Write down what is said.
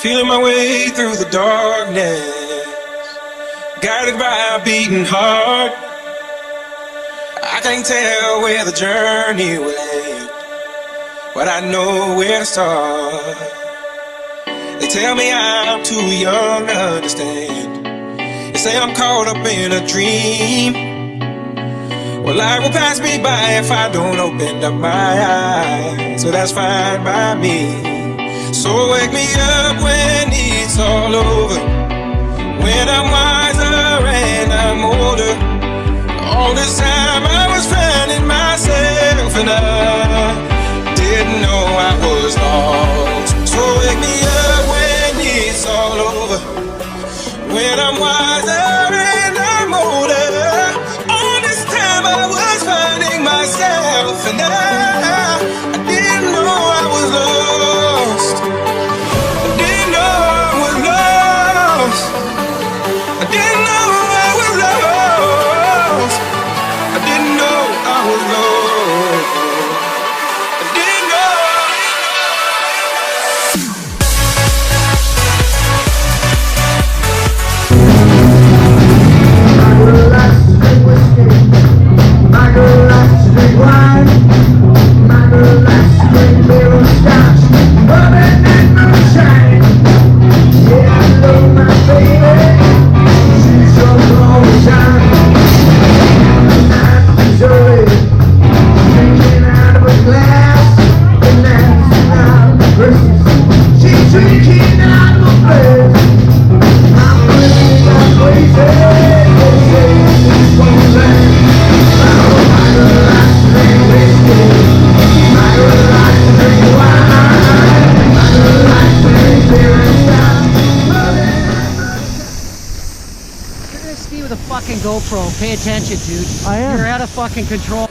Feeling my way through the darkness, guided by a beating heart. I can't tell where the journey will end, but I know where to start. They tell me I'm too young to understand. They say I'm caught up in a dream. Well, life will pass me by if I don't open up my eyes, so that's fine by me. So wake me up when it's all over, when I'm wiser and I'm older. All this time I was finding myself and I didn't know I was lost. So wake me up when it's all over, when I'm wiser and I'm older. All this time I was finding myself and I didn't know I was lost. I didn't know I was lost. I didn't know I was lost. I didn't know I was lost. I didn't know. My girl likes to drink whiskey. My girl likes to drink wine. My girl likes to drink beer and scotch, bourbon and moonshine. Yeah, I love my baby. She's trouble all the time. Night early, drinking out of a glass, and that's not Christmas. She's drinking out of a glass. I'm crazy, I'm crazy. They say she's one man. My girl likes to drink whiskey. My girl likes to drink wine. My girl likes to drink beer and scotch. You're gonna ski with a fucking GoPro. Pay attention, dude. I am. You're out of fucking control.